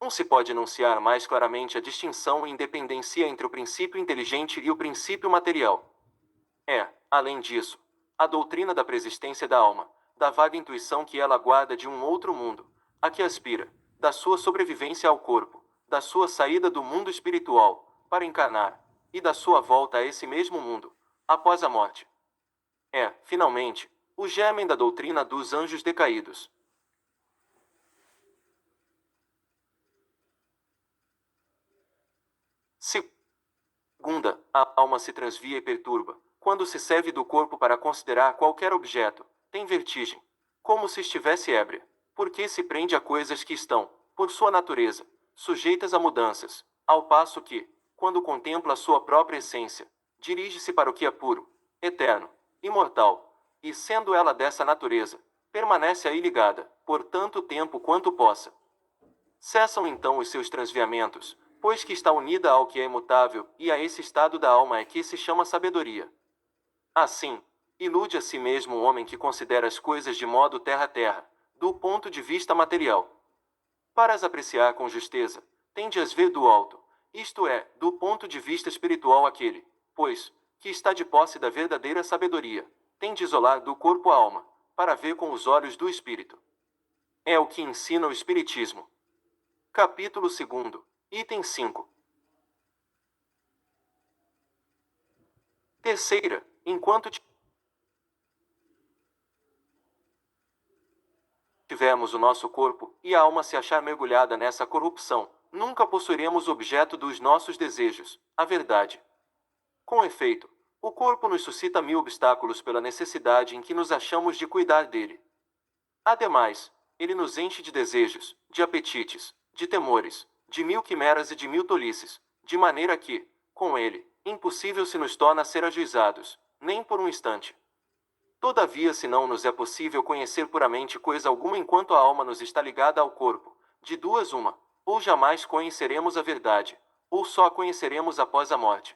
Não se pode enunciar mais claramente a distinção e independência entre o princípio inteligente e o princípio material. Além disso, a doutrina da preexistência da alma, da vaga intuição que ela guarda de um outro mundo, a que aspira, da sua sobrevivência ao corpo, da sua saída do mundo espiritual, para encarnar, e da sua volta a esse mesmo mundo, após a morte. Finalmente, o germen da doutrina dos anjos decaídos. Segunda, a alma se transvia e perturba, quando se serve do corpo para considerar qualquer objeto, tem vertigem, como se estivesse ébria, porque se prende a coisas que estão, por sua natureza, sujeitas a mudanças, ao passo que, quando contempla a sua própria essência, dirige-se para o que é puro, eterno, imortal, e sendo ela dessa natureza, permanece aí ligada, por tanto tempo quanto possa. Cessam então os seus transviamentos, pois que está unida ao que é imutável, e a esse estado da alma é que se chama sabedoria. Assim, ilude a si mesmo o homem que considera as coisas de modo terra-terra, do ponto de vista material. Para as apreciar com justeza, tem de as ver do alto, isto é, do ponto de vista espiritual aquele, pois, que está de posse da verdadeira sabedoria, tem de isolar do corpo a alma, para ver com os olhos do espírito. É o que ensina o Espiritismo. Capítulo 2, item 5. Terceira, enquanto tivermos o nosso corpo e a alma se achar mergulhada nessa corrupção, nunca possuiremos o objeto dos nossos desejos, a verdade. Com efeito, o corpo nos suscita 1000 obstáculos pela necessidade em que nos achamos de cuidar dele. Ademais, ele nos enche de desejos, de apetites, de temores, de 1000 quimeras e de 1000 tolices, de maneira que, com ele, impossível se nos torna ser ajuizados, nem por um instante. Todavia, se não nos é possível conhecer puramente coisa alguma enquanto a alma nos está ligada ao corpo, de duas uma, ou jamais conheceremos a verdade, ou só a conheceremos após a morte.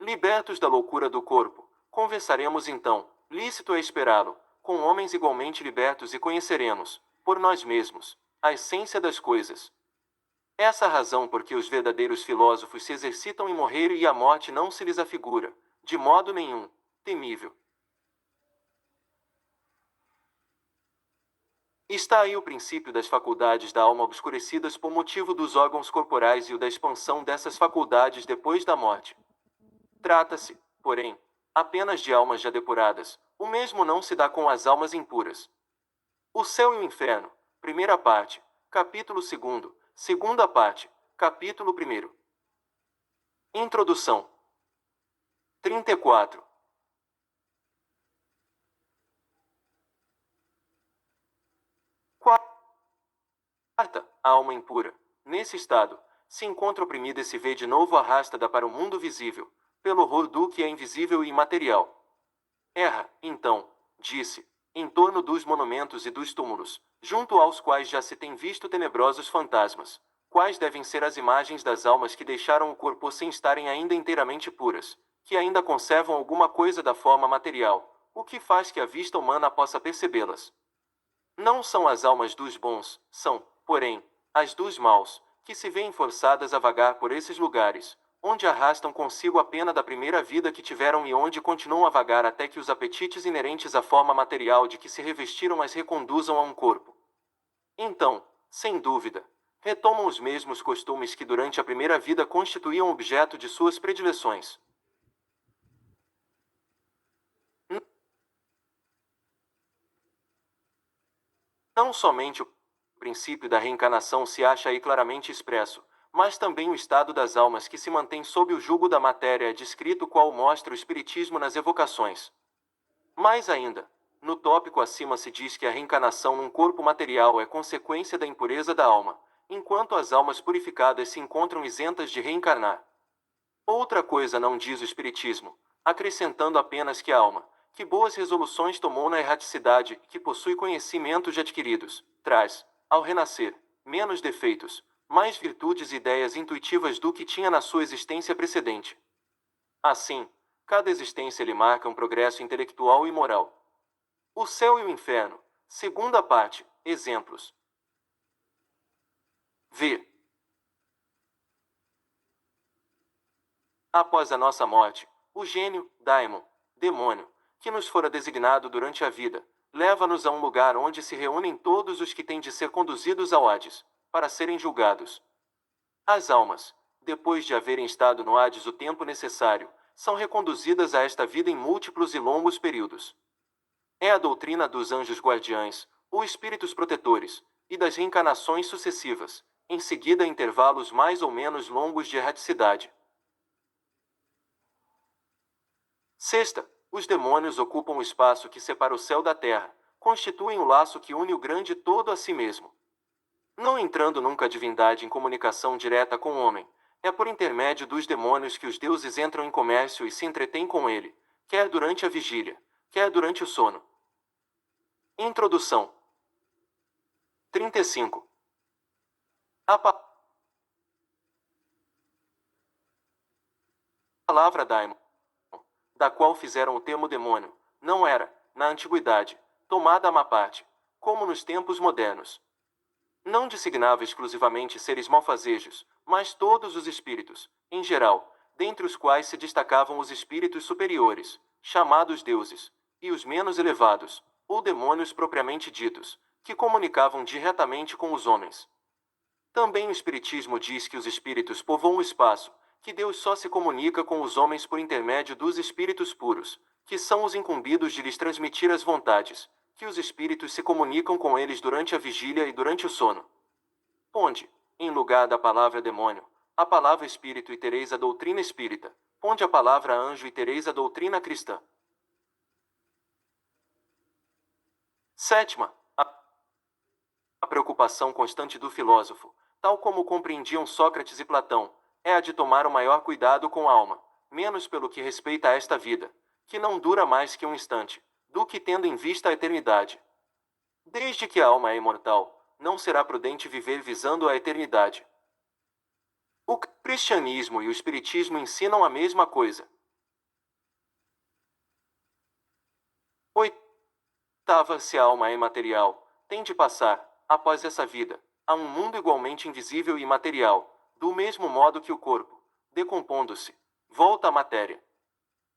Libertos da loucura do corpo, conversaremos então, lícito é esperá-lo, com homens igualmente libertos e conheceremos, por nós mesmos, a essência das coisas. Essa a razão por que os verdadeiros filósofos se exercitam em morrer e a morte não se lhes afigura, de modo nenhum, temível. Está aí o princípio das faculdades da alma obscurecidas por motivo dos órgãos corporais e o da expansão dessas faculdades depois da morte. Trata-se, porém, apenas de almas já depuradas, o mesmo não se dá com as almas impuras. O céu e o inferno, primeira parte, capítulo 2, segunda parte, capítulo 1. Introdução. 34. Quarta, a alma impura, nesse estado, se encontra oprimida e se vê de novo arrastada para o mundo visível, pelo horror do que é invisível e imaterial. Erra, então, disse, em torno dos monumentos e dos túmulos, junto aos quais já se tem visto tenebrosos fantasmas, quais devem ser as imagens das almas que deixaram o corpo sem estarem ainda inteiramente puras, que ainda conservam alguma coisa da forma material, o que faz que a vista humana possa percebê-las. Não são as almas dos bons, são, porém, as dos maus, que se veem forçadas a vagar por esses lugares, onde arrastam consigo a pena da primeira vida que tiveram e onde continuam a vagar até que os apetites inerentes à forma material de que se revestiram as reconduzam a um corpo. Então, sem dúvida, retomam os mesmos costumes que durante a primeira vida constituíam objeto de suas predileções. Não somente o princípio da reencarnação se acha aí claramente expresso, mas também o estado das almas que se mantém sob o jugo da matéria é descrito qual mostra o Espiritismo nas evocações. Mais ainda, no tópico acima se diz que a reencarnação num corpo material é consequência da impureza da alma, enquanto as almas purificadas se encontram isentas de reencarnar. Outra coisa não diz o Espiritismo, acrescentando apenas que a alma, que boas resoluções tomou na erraticidade, que possui conhecimentos adquiridos, traz, ao renascer, menos defeitos, mais virtudes e ideias intuitivas do que tinha na sua existência precedente. Assim, cada existência lhe marca um progresso intelectual e moral. O céu e o inferno, segunda parte, exemplos. V. Após a nossa morte, o gênio, daimon, demônio, que nos fora designado durante a vida, leva-nos a um lugar onde se reúnem todos os que têm de ser conduzidos ao Hades, para serem julgados. As almas, depois de haverem estado no Hades o tempo necessário, são reconduzidas a esta vida em múltiplos e longos períodos. É a doutrina dos anjos guardiães, ou espíritos protetores, e das reencarnações sucessivas, em seguida a intervalos mais ou menos longos de erraticidade. Sexta, os demônios ocupam o espaço que separa o céu da terra, constituem o laço que une o grande todo a si mesmo. Não entrando nunca a divindade em comunicação direta com o homem, é por intermédio dos demônios que os deuses entram em comércio e se entretêm com ele, quer durante a vigília, quer durante o sono. Introdução. 35. A palavra daimon, da qual fizeram o termo demônio, não era, na antiguidade, tomada à má parte, como nos tempos modernos. Não designava exclusivamente seres malfazejos, mas todos os espíritos, em geral, dentre os quais se destacavam os espíritos superiores, chamados deuses, e os menos elevados, ou demônios propriamente ditos, que comunicavam diretamente com os homens. Também o Espiritismo diz que os espíritos povoam o espaço, que Deus só se comunica com os homens por intermédio dos espíritos puros, que são os incumbidos de lhes transmitir as vontades, que os espíritos se comunicam com eles durante a vigília e durante o sono. Ponde, em lugar da palavra demônio, a palavra espírito e tereis a doutrina espírita, ponde a palavra anjo e tereis a doutrina cristã. Sétima, a preocupação constante do filósofo, tal como compreendiam Sócrates e Platão, é a de tomar o maior cuidado com a alma, menos pelo que respeita a esta vida, que não dura mais que um instante, do que tendo em vista a eternidade. Desde que a alma é imortal, não será prudente viver visando a eternidade. O cristianismo e o espiritismo ensinam a mesma coisa. Oitava, se a alma é imaterial, tem de passar, após essa vida, a um mundo igualmente invisível e imaterial, do mesmo modo que o corpo, decompondo-se, volta à matéria.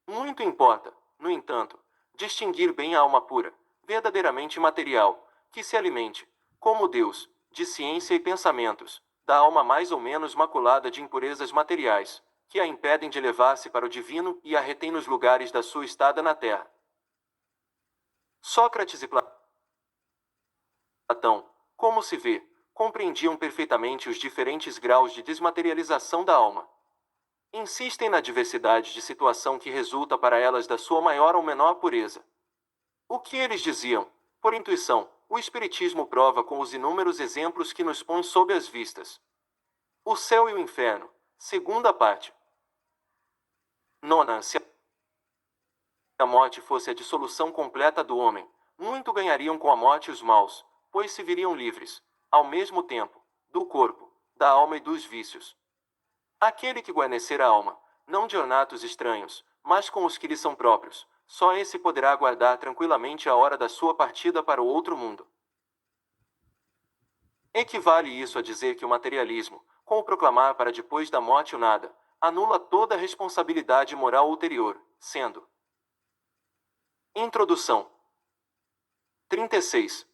Muito importa, no entanto, distinguir bem a alma pura, verdadeiramente material, que se alimente, como Deus, de ciência e pensamentos, da alma mais ou menos maculada de impurezas materiais, que a impedem de elevar-se para o divino e a retém nos lugares da sua estada na terra. Sócrates e Platão, como se vê, compreendiam perfeitamente os diferentes graus de desmaterialização da alma. Insistem na diversidade de situação que resulta para elas da sua maior ou menor pureza. O que eles diziam, por intuição, o Espiritismo prova com os inúmeros exemplos que nos põe sob as vistas. O céu e o inferno, segunda parte. Nona, se a morte fosse a dissolução completa do homem, muito ganhariam com a morte os maus, pois se viriam livres, ao mesmo tempo, do corpo, da alma e dos vícios. Aquele que guarnecer a alma, não de ornatos estranhos, mas com os que lhe são próprios, só esse poderá aguardar tranquilamente a hora da sua partida para o outro mundo. Equivale isso a dizer que o materialismo, com o proclamar para depois da morte o nada, anula toda a responsabilidade moral ulterior, sendo. Introdução. 36.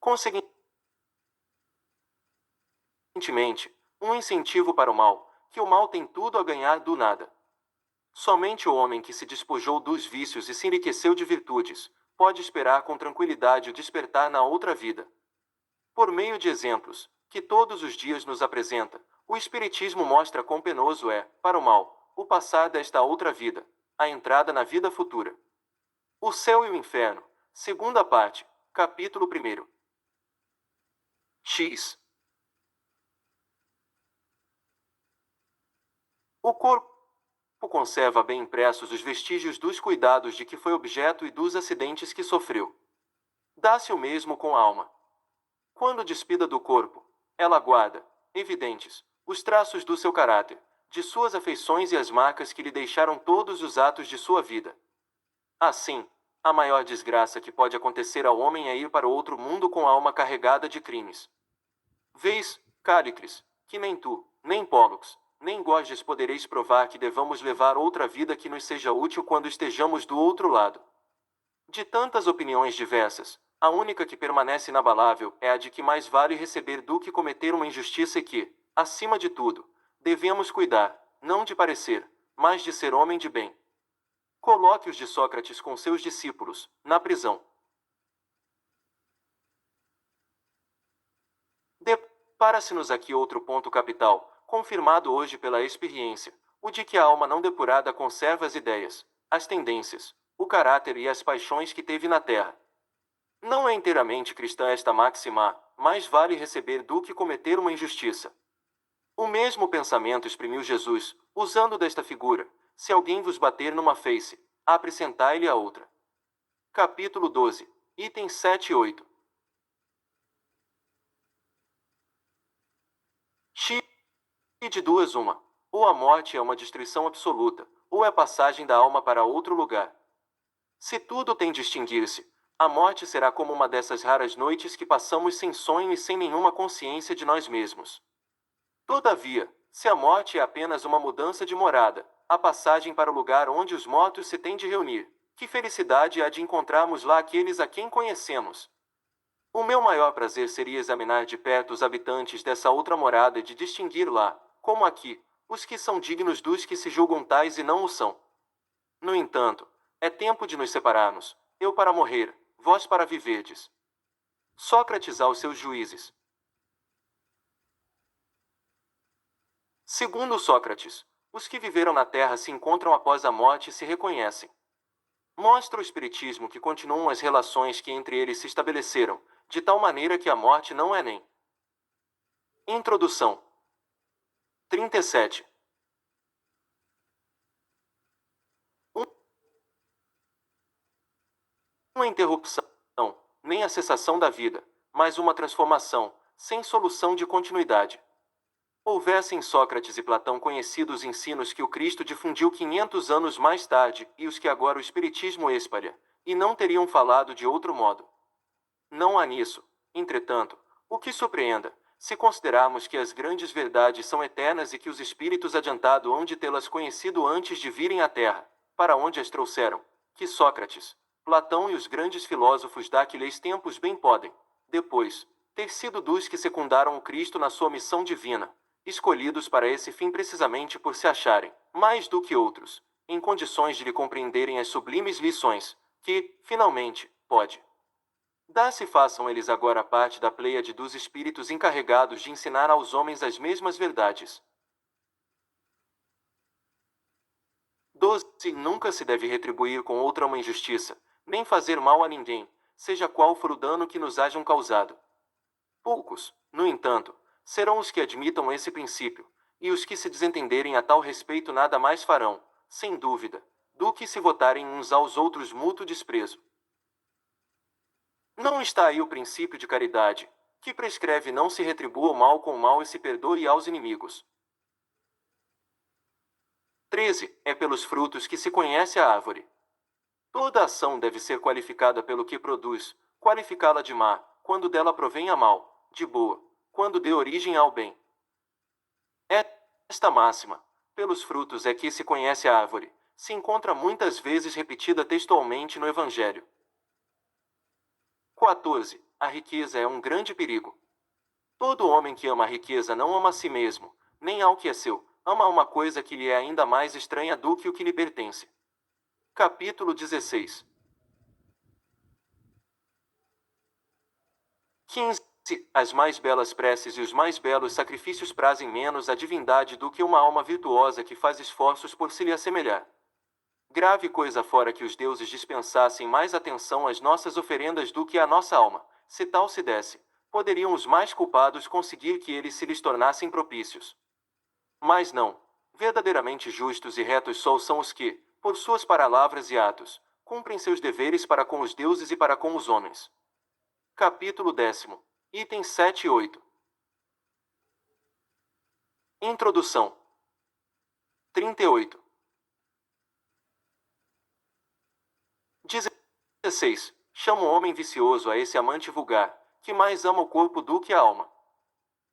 Consequentemente, um incentivo para o mal, que o mal tem tudo a ganhar do nada. Somente o homem que se despojou dos vícios e se enriqueceu de virtudes, pode esperar com tranquilidade o despertar na outra vida. Por meio de exemplos, que todos os dias nos apresenta, o Espiritismo mostra quão penoso é, para o mal, o passar desta outra vida, a entrada na vida futura. O céu e o inferno, segunda parte, capítulo 1. X. O corpo conserva bem impressos os vestígios dos cuidados de que foi objeto e dos acidentes que sofreu. Dá-se o mesmo com a alma. Quando despida do corpo, ela guarda, evidentes, os traços do seu caráter, de suas afeições e as marcas que lhe deixaram todos os atos de sua vida. Assim, a maior desgraça que pode acontecer ao homem é ir para outro mundo com a alma carregada de crimes. Vês, Cáricles, que nem tu, nem Pólux, nem Gorgias podereis provar que devamos levar outra vida que nos seja útil quando estejamos do outro lado. De tantas opiniões diversas, a única que permanece inabalável é a de que mais vale receber do que cometer uma injustiça e que, acima de tudo, devemos cuidar, não de parecer, mas de ser homem de bem. Colóquios de Sócrates com seus discípulos, na prisão. Depara-se-nos aqui outro ponto capital, confirmado hoje pela experiência, o de que a alma não depurada conserva as ideias, as tendências, o caráter e as paixões que teve na terra. Não é inteiramente cristã esta máxima, mais vale receber do que cometer uma injustiça. O mesmo pensamento exprimiu Jesus, usando desta figura: se alguém vos bater numa face, acrescentai-lhe a outra. Capítulo 12, itens 7 e 8. X de duas uma. Ou a morte é uma destruição absoluta, ou é passagem da alma para outro lugar. Se tudo tem de extinguir-se, a morte será como uma dessas raras noites que passamos sem sonho e sem nenhuma consciência de nós mesmos. Todavia, se a morte é apenas uma mudança de morada, a passagem para o lugar onde os mortos se têm de reunir, que felicidade há de encontrarmos lá aqueles a quem conhecemos. O meu maior prazer seria examinar de perto os habitantes dessa outra morada e de distinguir lá, como aqui, os que são dignos dos que se julgam tais e não o são. No entanto, é tempo de nos separarmos, eu para morrer, vós para viverdes. Sócrates aos seus juízes. Segundo Sócrates, os que viveram na Terra se encontram após a morte e se reconhecem. Mostra o Espiritismo que continuam as relações que entre eles se estabeleceram, de tal maneira que a morte não é nem. Introdução. 37. Uma interrupção, nem a cessação da vida, mas uma transformação, sem solução de continuidade. Houvessem Sócrates e Platão conhecidos ensinos que o Cristo difundiu 500 anos mais tarde e os que agora o Espiritismo espalha, e não teriam falado de outro modo. Não há nisso, entretanto, o que surpreenda, se considerarmos que as grandes verdades são eternas e que os espíritos adiantado hão de tê-las conhecido antes de virem à Terra, para onde as trouxeram, que Sócrates, Platão e os grandes filósofos daqueles tempos bem podem, depois, ter sido dos que secundaram o Cristo na sua missão divina, escolhidos para esse fim precisamente por se acharem, mais do que outros, em condições de lhe compreenderem as sublimes lições, que, finalmente, pode dar-se façam eles agora parte da pleiade dos espíritos encarregados de ensinar aos homens as mesmas verdades. 12. Nunca se deve retribuir com outra uma injustiça, nem fazer mal a ninguém, seja qual for o dano que nos hajam causado. Poucos, no entanto, serão os que admitam esse princípio, e os que se desentenderem a tal respeito nada mais farão, sem dúvida, do que se votarem uns aos outros mútuo desprezo. Não está aí o princípio de caridade, que prescreve não se retribua o mal com o mal e se perdoe aos inimigos. 13. É pelos frutos que se conhece a árvore. Toda ação deve ser qualificada pelo que produz, qualificá-la de má, quando dela provém a mal, de boa, quando dê origem ao bem. Esta máxima, pelos frutos é que se conhece a árvore, se encontra muitas vezes repetida textualmente no Evangelho. 14. A riqueza é um grande perigo. Todo homem que ama a riqueza não ama a si mesmo, nem ao que é seu, ama uma coisa que lhe é ainda mais estranha do que o que lhe pertence. Capítulo 16. 15. As mais belas preces e os mais belos sacrifícios prazem menos a divindade do que uma alma virtuosa que faz esforços por se lhe assemelhar. Grave coisa fora que os deuses dispensassem mais atenção às nossas oferendas do que à nossa alma, se tal se desse, poderiam os mais culpados conseguir que eles se lhes tornassem propícios. Mas não, verdadeiramente justos e retos só são os que, por suas palavras e atos, cumprem seus deveres para com os deuses e para com os homens. Capítulo 10. Itens 7 e 8. Introdução. 38. 16. Chama o homem vicioso a esse amante vulgar, que mais ama o corpo do que a alma.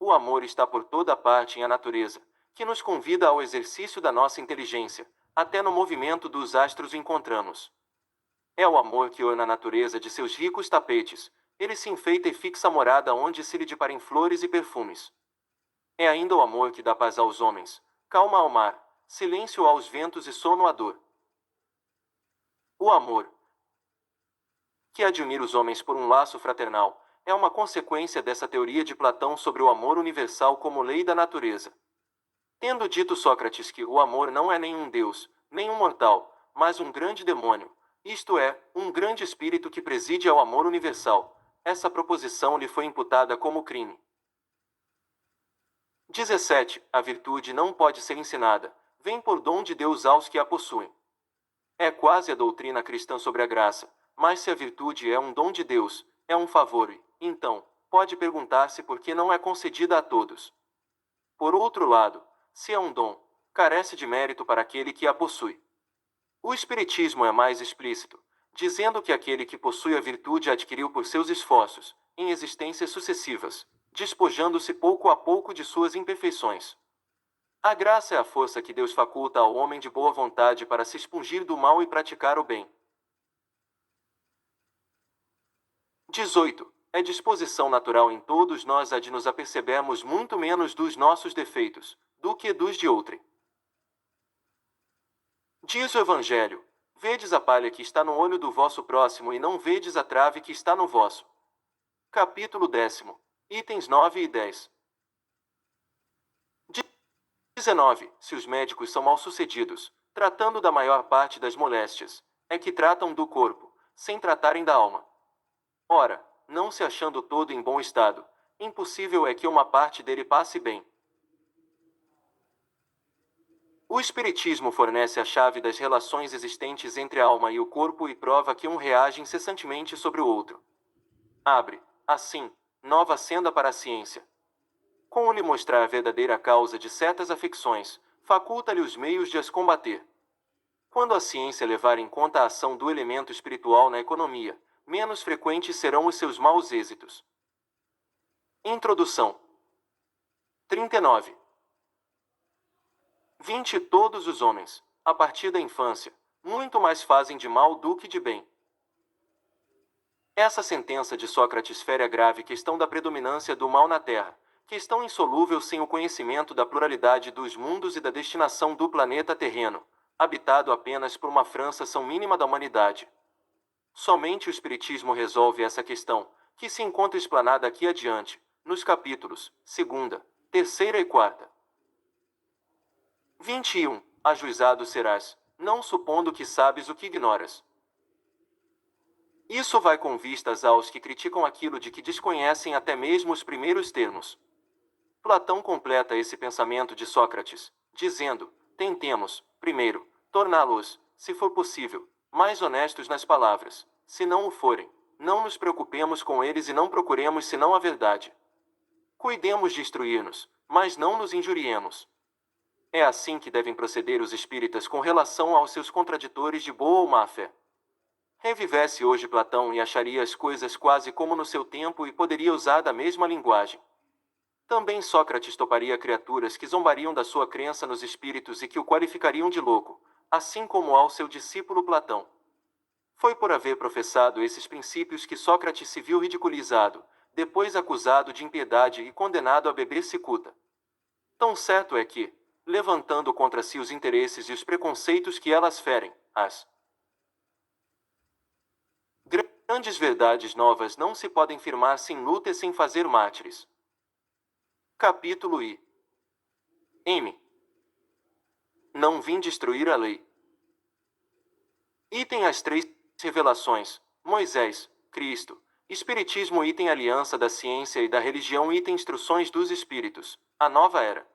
O amor está por toda parte em a natureza, que nos convida ao exercício da nossa inteligência, até no movimento dos astros o encontramos. É o amor que orna a natureza de seus ricos tapetes, ele se enfeita e fixa a morada onde se lhe deparem flores e perfumes. É ainda o amor que dá paz aos homens, calma ao mar, silêncio aos ventos e sono à dor. O amor, que admira os homens por um laço fraternal, é uma consequência dessa teoria de Platão sobre o amor universal como lei da natureza. Tendo dito Sócrates que o amor não é nenhum deus, nem um mortal, mas um grande demônio, isto é, um grande espírito que preside ao amor universal, essa proposição lhe foi imputada como crime. 17. A virtude não pode ser ensinada, vem por dom de Deus aos que a possuem. É quase a doutrina cristã sobre a graça, mas se a virtude é um dom de Deus, é um favor e, então, pode perguntar-se por que não é concedida a todos. Por outro lado, se é um dom, carece de mérito para aquele que a possui. O Espiritismo é mais explícito, dizendo que aquele que possui a virtude a adquiriu por seus esforços, em existências sucessivas, despojando-se pouco a pouco de suas imperfeições. A graça é a força que Deus faculta ao homem de boa vontade para se expungir do mal e praticar o bem. 18. É disposição natural em todos nós a de nos apercebermos muito menos dos nossos defeitos, do que dos de outrem. Diz o Evangelho: vedes a palha que está no olho do vosso próximo e não vedes a trave que está no vosso. Capítulo 10. Itens 9 e 10. 19. Se os médicos são mal-sucedidos, tratando da maior parte das moléstias, é que tratam do corpo, sem tratarem da alma. Ora, não se achando todo em bom estado, impossível é que uma parte dele passe bem. O Espiritismo fornece a chave das relações existentes entre a alma e o corpo e prova que um reage incessantemente sobre o outro. Abre, assim, nova senda para a ciência. Com lhe mostrar a verdadeira causa de certas afecções, faculta-lhe os meios de as combater. Quando a ciência levar em conta a ação do elemento espiritual na economia, menos frequentes serão os seus maus êxitos. Introdução. 39. 20. Todos os homens, a partir da infância, muito mais fazem de mal do que de bem. Essa sentença de Sócrates fere a grave questão da predominância do mal na Terra, questão insolúvel sem o conhecimento da pluralidade dos mundos e da destinação do planeta terreno, habitado apenas por uma fração mínima da humanidade. Somente o Espiritismo resolve essa questão, que se encontra explanada aqui adiante, nos capítulos 2ª, 3ª e 4ª. 21. Ajuizado serás, não supondo que sabes o que ignoras. Isso vai com vistas aos que criticam aquilo de que desconhecem até mesmo os primeiros termos. Platão completa esse pensamento de Sócrates, dizendo: tentemos, primeiro, torná-los, se for possível, mais honestos nas palavras. Se não o forem, não nos preocupemos com eles e não procuremos senão a verdade. Cuidemos de instruir-nos, mas não nos injuriemos. É assim que devem proceder os espíritas com relação aos seus contraditores de boa ou má fé. Revivesse hoje Platão e acharia as coisas quase como no seu tempo e poderia usar da mesma linguagem. Também Sócrates toparia criaturas que zombariam da sua crença nos espíritos e que o qualificariam de louco, assim como ao seu discípulo Platão. Foi por haver professado esses princípios que Sócrates se viu ridiculizado, depois acusado de impiedade e condenado a beber cicuta. Tão certo é que, levantando contra si os interesses e os preconceitos que elas ferem, as grandes verdades novas não se podem firmar sem luta e sem fazer mártires. Capítulo I. M. Não vim destruir a lei. Item as três revelações: Moisés, Cristo, Espiritismo. Item aliança da ciência e da religião. Item instruções dos espíritos, a nova era.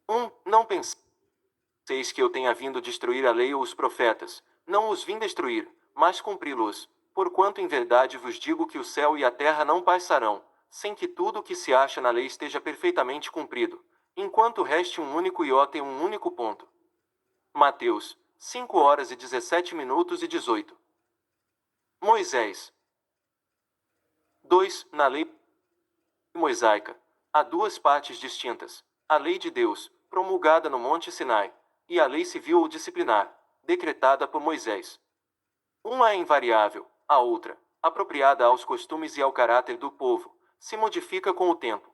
1. Não penseis que eu tenha vindo destruir a lei ou os profetas, não os vim destruir, mas cumpri-los, porquanto em verdade vos digo que o céu e a terra não passarão, sem que tudo o que se acha na lei esteja perfeitamente cumprido, enquanto reste um único iota e um único ponto. Mateus, 5h17min e 18. Moisés. 2. Na lei mosaica, há duas partes distintas, a lei de Deus, promulgada no Monte Sinai, e a lei civil ou disciplinar, decretada por Moisés. Uma é invariável, a outra, apropriada aos costumes e ao caráter do povo, se modifica com o tempo.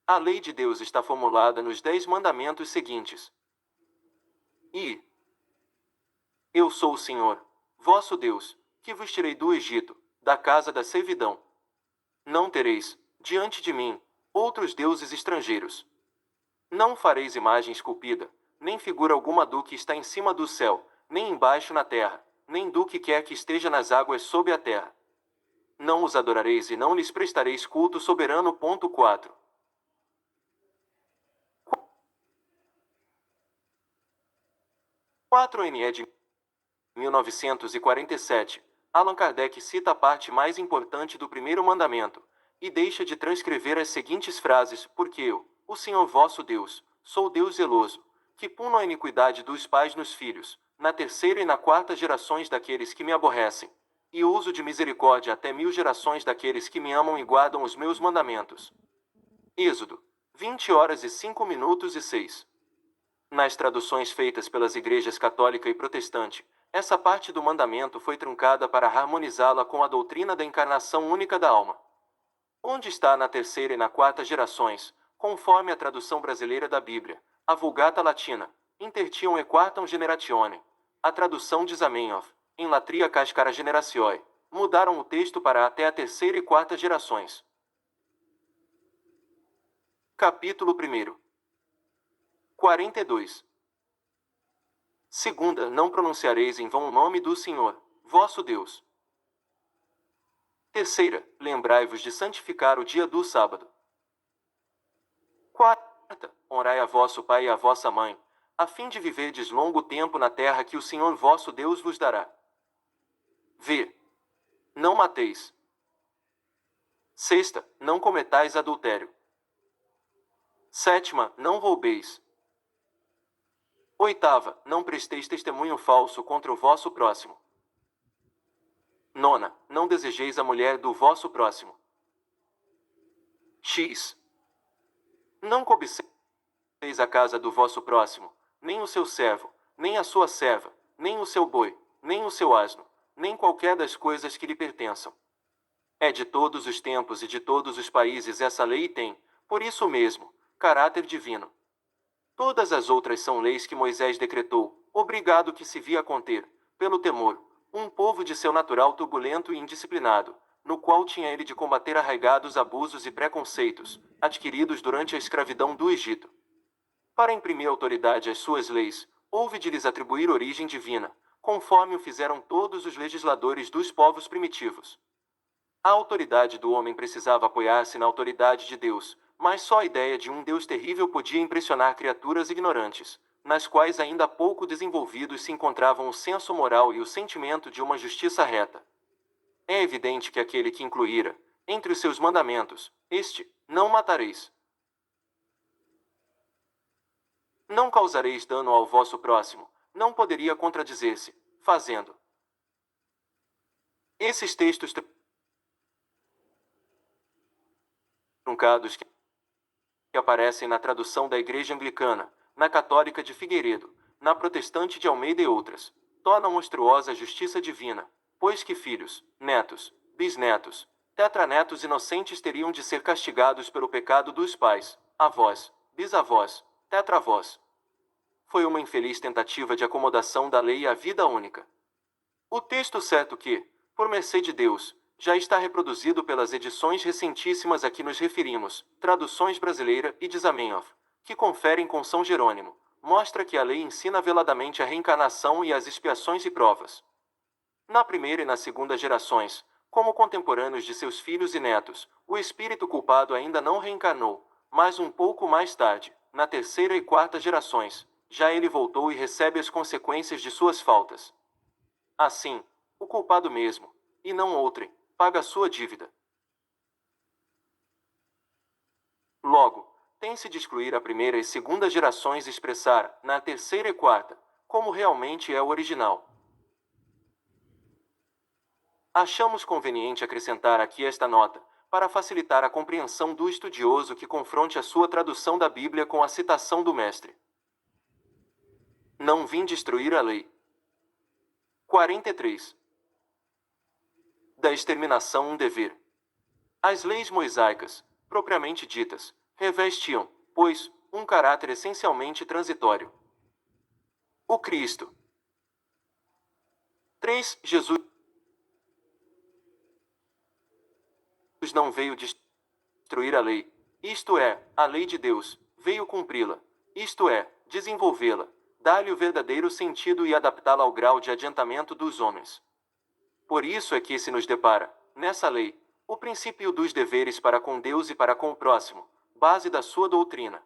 A lei de Deus está formulada nos 10 mandamentos seguintes. E eu sou o Senhor, vosso Deus, que vos tirei do Egito, da casa da servidão. Não tereis, diante de mim, outros deuses estrangeiros. Não fareis imagem esculpida, nem figura alguma do que está em cima do céu, nem embaixo na terra, nem do que quer que esteja nas águas sob a terra. Não os adorareis e não lhes prestareis culto soberano. 4. 4N de 1947, Allan Kardec cita a parte mais importante do primeiro mandamento, e deixa de transcrever as seguintes frases: porque eu, o Senhor vosso Deus, sou Deus zeloso, que puno a iniquidade dos pais nos filhos, na terceira e na quarta gerações daqueles que me aborrecem, e uso de misericórdia até 1000 gerações daqueles que me amam e guardam os meus mandamentos. Êxodo 20h05min6. Nas traduções feitas pelas igrejas católica e protestante, essa parte do mandamento foi truncada para harmonizá-la com a doutrina da encarnação única da alma. Onde está na terceira e na quarta gerações, conforme a tradução brasileira da Bíblia, a Vulgata Latina, intertiam e quartam generatione, a tradução de Zamenhof, em Latria Cascara Generatione, mudaram o texto para até a terceira e quarta gerações. Capítulo 1. 42. Segunda, não pronunciareis em vão o nome do Senhor, vosso Deus. Terceira, lembrai-vos de santificar o dia do sábado. Quarta, honrai a vosso pai e a vossa mãe, a fim de viverdes longo tempo na terra que o Senhor vosso Deus vos dará. V. Não mateis. Sexta, não cometais adultério. Sétima, não roubeis. Oitava, não presteis testemunho falso contra o vosso próximo. Nona, não desejeis a mulher do vosso próximo. X. Não cobiceis a casa do vosso próximo, nem o seu servo, nem a sua serva, nem o seu boi, nem o seu asno, nem qualquer das coisas que lhe pertençam. É de todos os tempos e de todos os países essa lei tem, por isso mesmo, caráter divino. Todas as outras são leis que Moisés decretou, obrigado que se via conter, pelo temor, um povo de seu natural turbulento e indisciplinado, no qual tinha ele de combater arraigados abusos e preconceitos, adquiridos durante a escravidão do Egito. Para imprimir autoridade às suas leis, houve de lhes atribuir origem divina, conforme o fizeram todos os legisladores dos povos primitivos. A autoridade do homem precisava apoiar-se na autoridade de Deus, mas só a ideia de um Deus terrível podia impressionar criaturas ignorantes, nas quais ainda pouco desenvolvidos se encontravam o senso moral e o sentimento de uma justiça reta. É evidente que aquele que incluíra, entre os seus mandamentos, não matareis. Não causareis dano ao vosso próximo, não poderia contradizer-se, fazendo. Esses textos truncados que aparecem na tradução da Igreja Anglicana, na Católica de Figueiredo, na Protestante de Almeida e outras, tornam monstruosa a justiça divina, pois que filhos, netos, bisnetos, tetranetos inocentes teriam de ser castigados pelo pecado dos pais, avós, bisavós, tetravós. Foi uma infeliz tentativa de acomodação da lei à vida única. O texto certo que, por mercê de Deus, já está reproduzido pelas edições recentíssimas a que nos referimos, traduções brasileira e de Zamenhof, que conferem com São Jerônimo, mostra que a lei ensina veladamente a reencarnação e as expiações e provas. Na primeira e na segunda gerações, como contemporâneos de seus filhos e netos, o espírito culpado ainda não reencarnou, mas um pouco mais tarde, na terceira e quarta gerações, já ele voltou e recebe as consequências de suas faltas. Assim, o culpado mesmo, e não outrem, paga sua dívida. Logo, tem-se de excluir a primeira e segunda gerações e expressar, na terceira e quarta, como realmente é o original. Achamos conveniente acrescentar aqui esta nota, para facilitar a compreensão do estudioso que confronte a sua tradução da Bíblia com a citação do Mestre. Não vim destruir a lei. 43. Da exterminação um dever. As leis mosaicas, propriamente ditas, revestiam, pois, um caráter essencialmente transitório. O Cristo. 3. Jesus não veio destruir a lei, isto é, a lei de Deus, veio cumpri-la, isto é, desenvolvê-la, dar-lhe o verdadeiro sentido e adaptá-la ao grau de adiantamento dos homens. Por isso é que se nos depara, nessa lei, o princípio dos deveres para com Deus e para com o próximo, base da sua doutrina.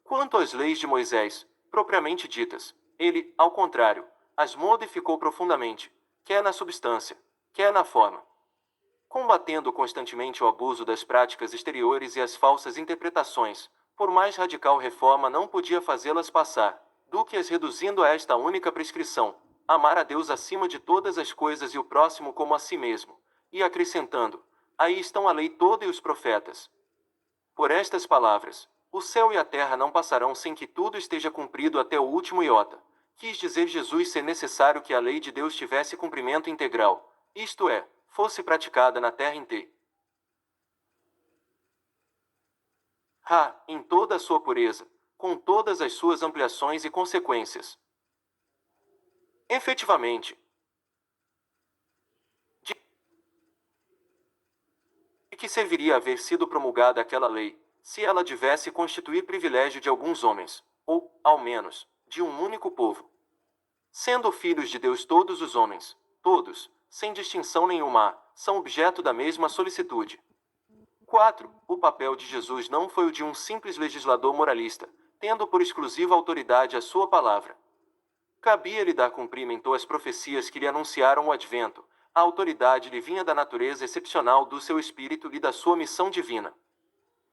Quanto às leis de Moisés, propriamente ditas, ele, ao contrário, as modificou profundamente, quer na substância, quer na forma. Combatendo constantemente o abuso das práticas exteriores e as falsas interpretações, por mais radical reforma não podia fazê-las passar, do que as reduzindo a esta única prescrição: amar a Deus acima de todas as coisas e o próximo como a si mesmo, e acrescentando: aí estão a lei toda e os profetas. Por estas palavras, o céu e a terra não passarão sem que tudo esteja cumprido até o último iota. Quis dizer Jesus ser necessário que a lei de Deus tivesse cumprimento integral, isto é, fosse praticada na terra inteira. Em toda a sua pureza, com todas as suas ampliações e consequências. Efetivamente, de que serviria haver sido promulgada aquela lei, se ela tivesse constituir privilégio de alguns homens, ou, ao menos, de um único povo? Sendo filhos de Deus todos os homens, todos, sem distinção nenhuma, são objeto da mesma solicitude. 4. O papel de Jesus não foi o de um simples legislador moralista, tendo por exclusiva autoridade a sua palavra. Cabia-lhe dar cumprimento às profecias que lhe anunciaram o advento, a autoridade lhe vinha da natureza excepcional do seu espírito e da sua missão divina.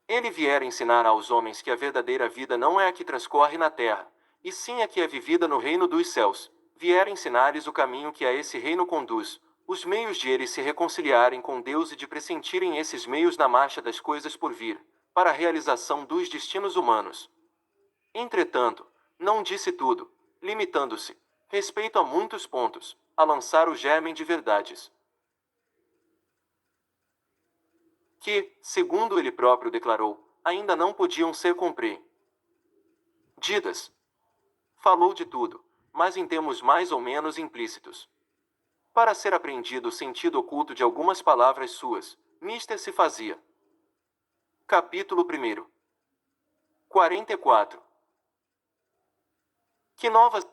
Ele viera ensinar aos homens que a verdadeira vida não é a que transcorre na terra, e sim a que é vivida no reino dos céus. Viera ensinar-lhes o caminho que a esse reino conduz, os meios de eles se reconciliarem com Deus e de pressentirem esses meios na marcha das coisas por vir, para a realização dos destinos humanos. Entretanto, não disse tudo, limitando-se, respeito a muitos pontos, a lançar o germen de verdades que, segundo ele próprio declarou, ainda não podiam ser compreendidas. Falou de tudo, mas em termos mais ou menos implícitos. Para ser apreendido o sentido oculto de algumas palavras suas, mister se fazia. Capítulo 1. 44. Que novas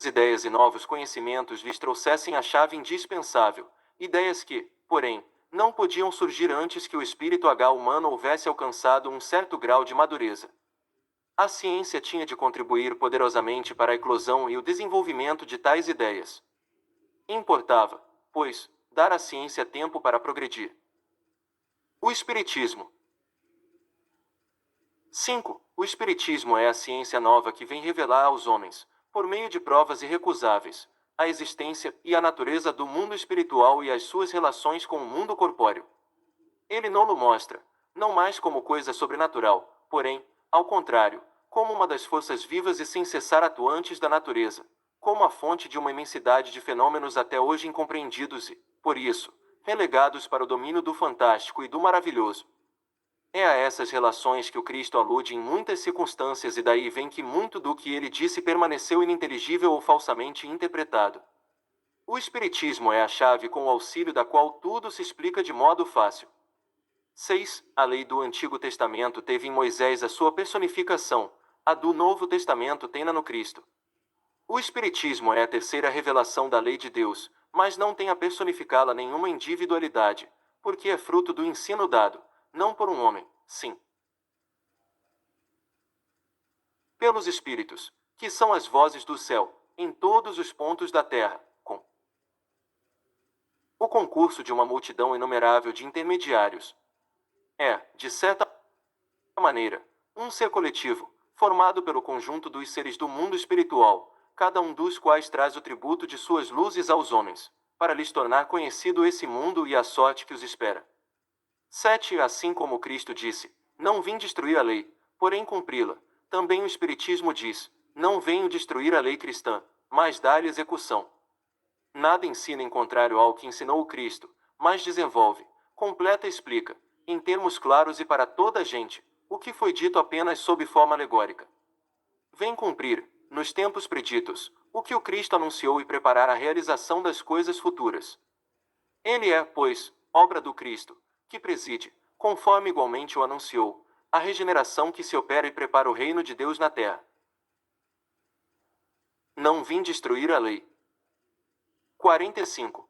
ideias e novos conhecimentos lhes trouxessem a chave indispensável, ideias que, porém, não podiam surgir antes que o espírito humano houvesse alcançado um certo grau de madureza. A ciência tinha de contribuir poderosamente para a eclosão e o desenvolvimento de tais ideias. Importava, pois, dar à ciência tempo para progredir. O Espiritismo. 5. O Espiritismo é a ciência nova que vem revelar aos homens, por meio de provas irrecusáveis, a existência e a natureza do mundo espiritual e as suas relações com o mundo corpóreo. Ele não-lo mostra, não mais como coisa sobrenatural, porém, ao contrário, como uma das forças vivas e sem cessar atuantes da natureza, como a fonte de uma imensidade de fenômenos até hoje incompreendidos e, por isso, relegados para o domínio do fantástico e do maravilhoso. É a essas relações que o Cristo alude em muitas circunstâncias e daí vem que muito do que ele disse permaneceu ininteligível ou falsamente interpretado. O Espiritismo é a chave com o auxílio da qual tudo se explica de modo fácil. 6. A lei do Antigo Testamento teve em Moisés a sua personificação, a do Novo Testamento tem-na no Cristo. O Espiritismo é a terceira revelação da lei de Deus, mas não tem a personificá-la nenhuma individualidade, porque é fruto do ensino dado, não por um homem, sim, pelos Espíritos, que são as vozes do céu, em todos os pontos da terra, com o concurso de uma multidão inumerável de intermediários. É, de certa maneira, um ser coletivo, formado pelo conjunto dos seres do mundo espiritual, cada um dos quais traz o tributo de suas luzes aos homens, para lhes tornar conhecido esse mundo e a sorte que os espera. 7. Assim como Cristo disse: não vim destruir a lei, porém cumpri-la. Também o Espiritismo diz: não venho destruir a lei cristã, mas dar-lhe execução. Nada ensina em contrário ao que ensinou o Cristo, mas desenvolve, completa e explica, em termos claros e para toda a gente, o que foi dito apenas sob forma alegórica. Vem cumprir, nos tempos preditos, o que o Cristo anunciou e preparar a realização das coisas futuras. Ele é, pois, obra do Cristo, que preside, conforme igualmente o anunciou, a regeneração que se opera e prepara o reino de Deus na terra. Não vim destruir a lei. 45.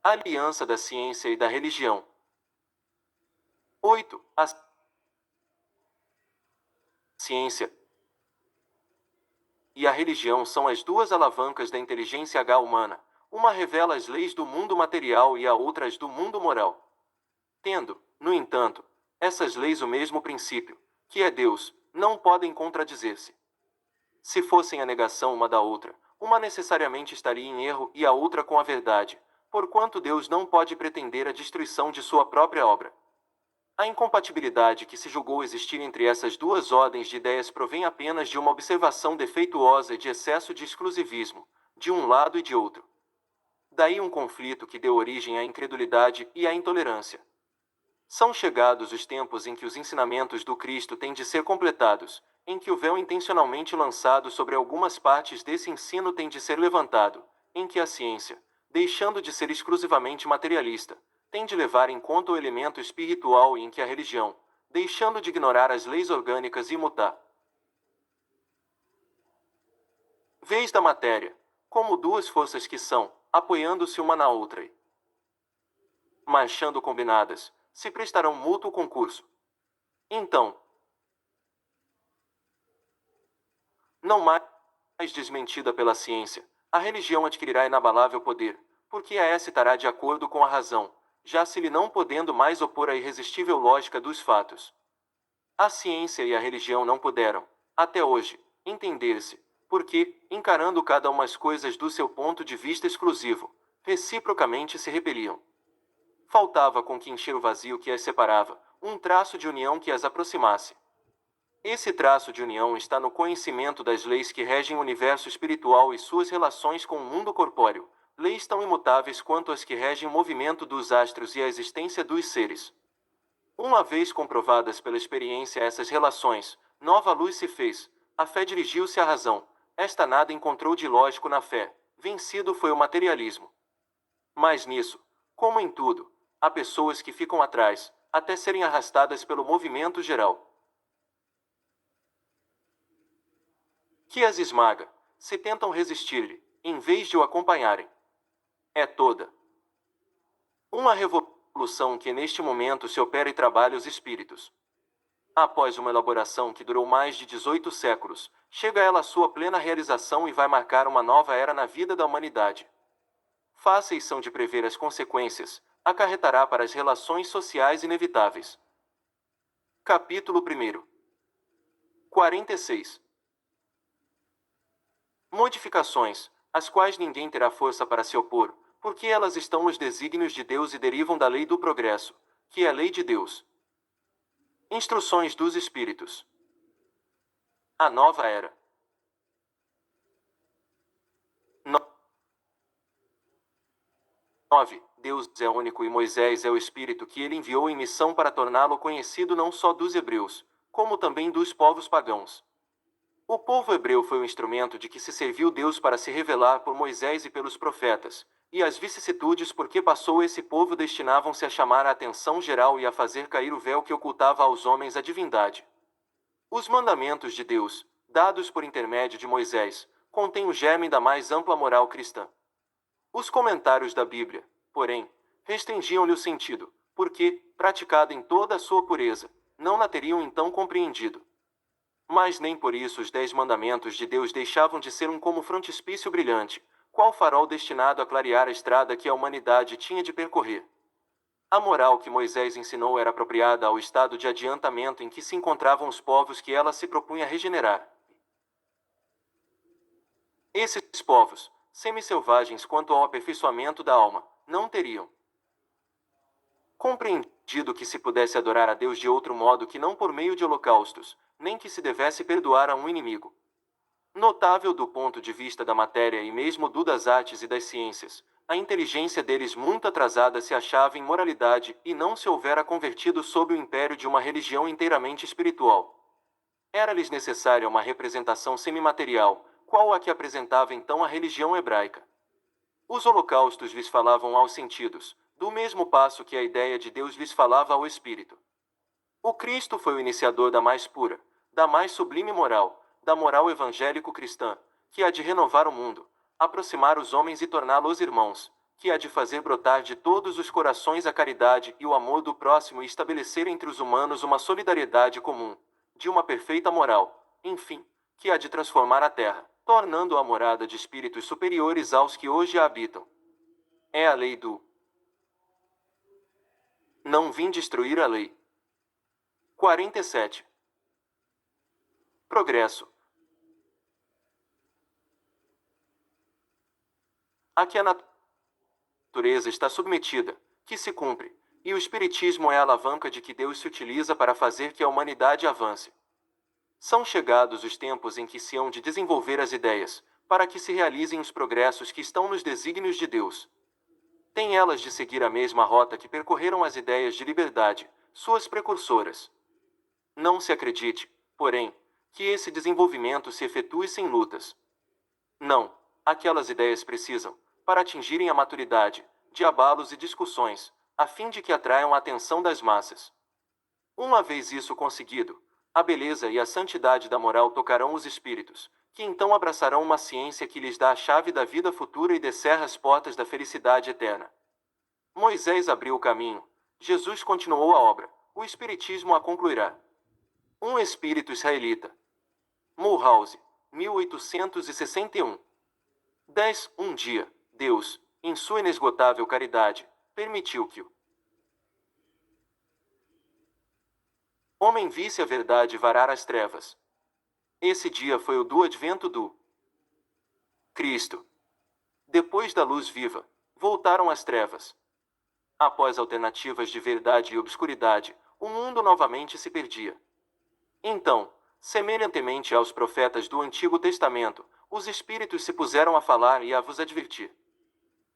Aliança da ciência e da religião. 8. A ciência e a religião são as duas alavancas da inteligência humana. Uma revela as leis do mundo material e a outra as do mundo moral. Tendo, no entanto, essas leis o mesmo princípio, que é Deus, não podem contradizer-se. Se fossem a negação uma da outra, uma necessariamente estaria em erro e a outra com a verdade, porquanto Deus não pode pretender a destruição de sua própria obra. A incompatibilidade que se julgou existir entre essas duas ordens de ideias provém apenas de uma observação defeituosa e de excesso de exclusivismo, de um lado e de outro. Daí um conflito que deu origem à incredulidade e à intolerância. São chegados os tempos em que os ensinamentos do Cristo têm de ser completados, em que o véu intencionalmente lançado sobre algumas partes desse ensino tem de ser levantado, em que a ciência, deixando de ser exclusivamente materialista, tem de levar em conta o elemento espiritual e em que a religião, deixando de ignorar as leis orgânicas e mutar. Vez da matéria, como duas forças que são, apoiando-se uma na outra e marchando combinadas, se prestarão mútuo concurso. Então, não mais desmentida pela ciência, a religião adquirirá inabalável poder, porque a essa estará de acordo com a razão, já se lhe não podendo mais opor à irresistível lógica dos fatos. A ciência e a religião não puderam, até hoje, entender-se, porque, encarando cada uma as coisas do seu ponto de vista exclusivo, reciprocamente se repeliam. Faltava com que encher o vazio que as separava, um traço de união que as aproximasse. Esse traço de união está no conhecimento das leis que regem o universo espiritual e suas relações com o mundo corpóreo, leis tão imutáveis quanto as que regem o movimento dos astros e a existência dos seres. Uma vez comprovadas pela experiência essas relações, nova luz se fez, a fé dirigiu-se à razão, esta nada encontrou de lógico na fé, vencido foi o materialismo. Mas nisso, como em tudo, há pessoas que ficam atrás, até serem arrastadas pelo movimento geral, que as esmaga, se tentam resistir-lhe, em vez de o acompanharem. É toda uma revolução que neste momento se opera e trabalha os espíritos. Após uma elaboração que durou mais de 18 séculos, chega ela à sua plena realização e vai marcar uma nova era na vida da humanidade. Fáceis são de prever as consequências, acarretará para as relações sociais inevitáveis. Capítulo 1. 46. Modificações, às quais ninguém terá força para se opor, porque elas estão nos desígnios de Deus e derivam da lei do progresso, que é a lei de Deus. Instruções dos Espíritos. A nova era. 9. Deus é único e Moisés é o Espírito que ele enviou em missão para torná-lo conhecido não só dos hebreus, como também dos povos pagãos. O povo hebreu foi o instrumento de que se serviu Deus para se revelar por Moisés e pelos profetas, e as vicissitudes por que passou esse povo destinavam-se a chamar a atenção geral e a fazer cair o véu que ocultava aos homens a divindade. Os mandamentos de Deus, dados por intermédio de Moisés, contêm o germe da mais ampla moral cristã. Os comentários da Bíblia, porém, restringiam-lhe o sentido, porque, praticada em toda a sua pureza, não na teriam então compreendido. Mas nem por isso os 10 mandamentos de Deus deixavam de ser como frontispício brilhante, qual farol destinado a clarear a estrada que a humanidade tinha de percorrer. A moral que Moisés ensinou era apropriada ao estado de adiantamento em que se encontravam os povos que ela se propunha regenerar. Esses povos, semi-selvagens quanto ao aperfeiçoamento da alma, não teriam compreendido que se pudesse adorar a Deus de outro modo que não por meio de holocaustos, nem que se devesse perdoar a um inimigo. Notável do ponto de vista da matéria e mesmo do das artes e das ciências, a inteligência deles muito atrasada se achava em moralidade e não se houvera convertido sob o império de uma religião inteiramente espiritual. Era-lhes necessária uma representação semimaterial, qual a que apresentava então a religião hebraica. Os holocaustos lhes falavam aos sentidos, do mesmo passo que a ideia de Deus lhes falava ao espírito. O Cristo foi o iniciador da mais pura, da mais sublime moral, da moral evangélico-cristã, que há de renovar o mundo, aproximar os homens e torná-los irmãos, que há de fazer brotar de todos os corações a caridade e o amor do próximo e estabelecer entre os humanos uma solidariedade comum, de uma perfeita moral, enfim, que há de transformar a terra, tornando-a morada de espíritos superiores aos que hoje a habitam. É a lei do não vim destruir a lei. 47. Progresso. A que a natureza está submetida, que se cumpre, e o Espiritismo é a alavanca de que Deus se utiliza para fazer que a humanidade avance. São chegados os tempos em que se hão de desenvolver as ideias, para que se realizem os progressos que estão nos desígnios de Deus. Têm elas de seguir a mesma rota que percorreram as ideias de liberdade, suas precursoras. Não se acredite, porém, que esse desenvolvimento se efetue sem lutas. Não, aquelas ideias precisam, para atingirem a maturidade, de abalos e discussões, a fim de que atraiam a atenção das massas. Uma vez isso conseguido, a beleza e a santidade da moral tocarão os espíritos, que então abraçarão uma ciência que lhes dá a chave da vida futura e descerra as portas da felicidade eterna. Moisés abriu o caminho, Jesus continuou a obra, o Espiritismo a concluirá. Um espírito israelita. Mulhouse, 1861. 10. Um dia, Deus, em sua inesgotável caridade, permitiu que o homem visse a verdade varar as trevas. Esse dia foi o do advento do Cristo. Depois da luz viva, voltaram as trevas. Após alternativas de verdade e obscuridade, o mundo novamente se perdia. Então, semelhantemente aos profetas do Antigo Testamento, os espíritos se puseram a falar e a vos advertir.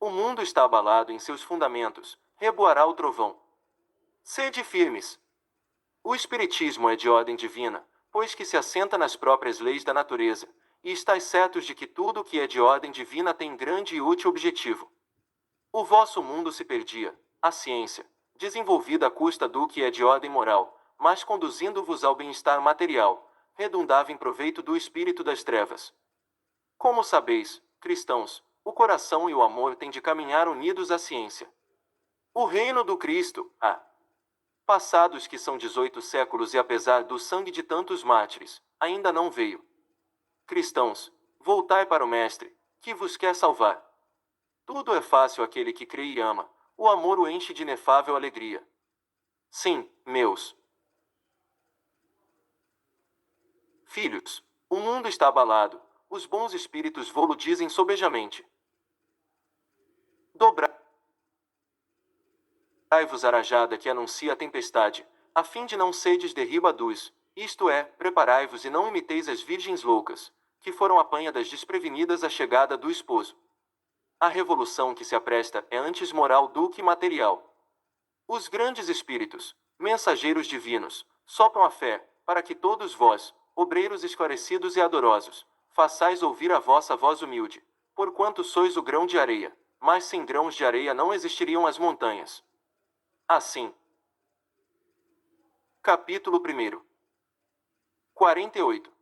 O mundo está abalado em seus fundamentos, reboará o trovão. Sede firmes. O espiritismo é de ordem divina, pois que se assenta nas próprias leis da natureza, e estáis certos de que tudo o que é de ordem divina tem grande e útil objetivo. O vosso mundo se perdia, a ciência, desenvolvida à custa do que é de ordem moral, mas conduzindo-vos ao bem-estar material, redundava em proveito do espírito das trevas. Como sabeis, cristãos, o coração e o amor têm de caminhar unidos à ciência. O reino do Cristo, passados que são 18 séculos e apesar do sangue de tantos mártires, ainda não veio. Cristãos, voltai para o Mestre, que vos quer salvar. Tudo é fácil àquele que crê e ama, o amor o enche de inefável alegria. Sim, meus filhos, o mundo está abalado, os bons espíritos vô-lo dizem sobejamente. Dobrai-vos a rajada que anuncia a tempestade, a fim de não sedes derribadus, isto é, preparai-vos e não imiteis as virgens loucas, que foram apanhadas desprevenidas à chegada do esposo. A revolução que se apresta é antes moral do que material. Os grandes espíritos, mensageiros divinos, sopram a fé, para que todos vós, obreiros esclarecidos e adorosos, façais ouvir a vossa voz humilde, porquanto sois o grão de areia, mas sem grãos de areia não existiriam as montanhas. Assim. Capítulo 1. 48.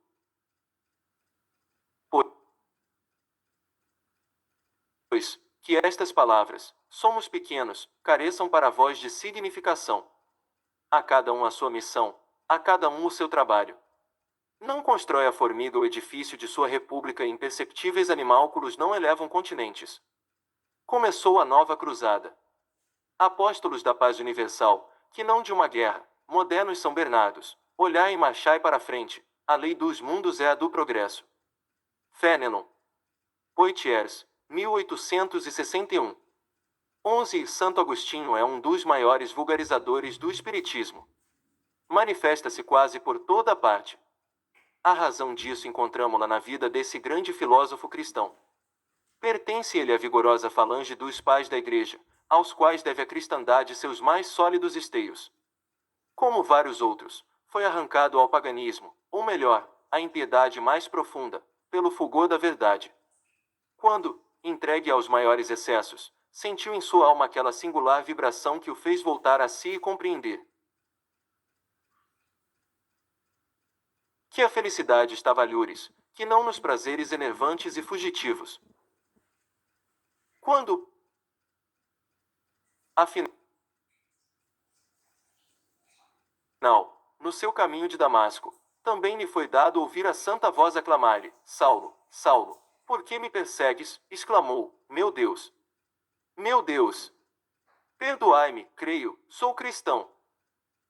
Pois, que estas palavras, somos pequenos, careçam para vós de significação. A cada um a sua missão, a cada um o seu trabalho. Não constrói a formiga o edifício de sua república e imperceptíveis animálculos não elevam continentes. Começou a nova cruzada. Apóstolos da paz universal, que não de uma guerra, modernos São Bernardos, olhai e marchai para a frente, a lei dos mundos é a do progresso. Fénelon. Poitiers, 1861. 11. Santo Agostinho é um dos maiores vulgarizadores do espiritismo. Manifesta-se quase por toda parte. A razão disso encontramo-la na vida desse grande filósofo cristão. Pertence ele à vigorosa falange dos pais da Igreja, aos quais deve a cristandade seus mais sólidos esteios. Como vários outros, foi arrancado ao paganismo, ou melhor, à impiedade mais profunda, pelo fulgor da verdade. Quando, entregue aos maiores excessos, sentiu em sua alma aquela singular vibração que o fez voltar a si e compreender que a felicidade estava alhures, que não nos prazeres enervantes e fugitivos. Quando, afinal, no seu caminho de Damasco, também lhe foi dado ouvir a santa voz aclamar-lhe: Saulo, Saulo, por que me persegues? Exclamou: Meu Deus! Meu Deus! Perdoai-me, creio, sou cristão.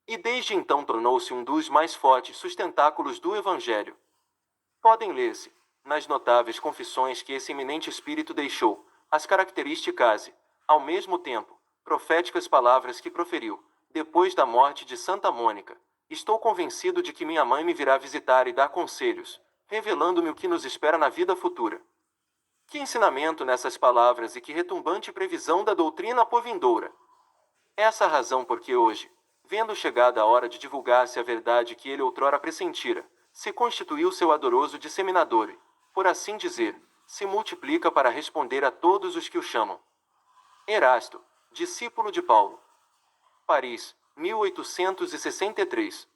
E desde então tornou-se um dos mais fortes sustentáculos do Evangelho. Podem ler-se, nas notáveis confissões que esse eminente espírito deixou, as características e, ao mesmo tempo, proféticas palavras que proferiu, depois da morte de Santa Mônica: Estou convencido de que minha mãe me virá visitar e dar conselhos, revelando-me o que nos espera na vida futura. Que ensinamento nessas palavras e que retumbante previsão da doutrina por vindoura! Essa a razão porque hoje, vendo chegada a hora de divulgar-se a verdade que ele outrora pressentira, se constituiu seu adoroso disseminador e, por assim dizer, se multiplica para responder a todos os que o chamam. Erasto, discípulo de Paulo. Paris, 1863.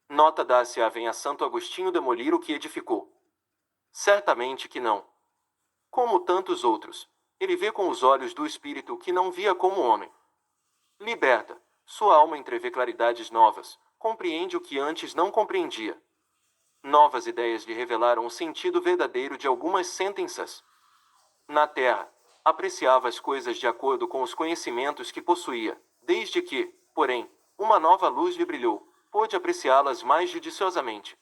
Nota dá-se-á vem a Santo Agostinho demolir o que edificou. Certamente que não. Como tantos outros, ele vê com os olhos do espírito o que não via como homem. Liberta, sua alma entrevê claridades novas, compreende o que antes não compreendia. Novas ideias lhe revelaram o sentido verdadeiro de algumas sentenças. Na terra, apreciava as coisas de acordo com os conhecimentos que possuía, desde que, porém, uma nova luz lhe brilhou, pôde apreciá-las mais judiciosamente.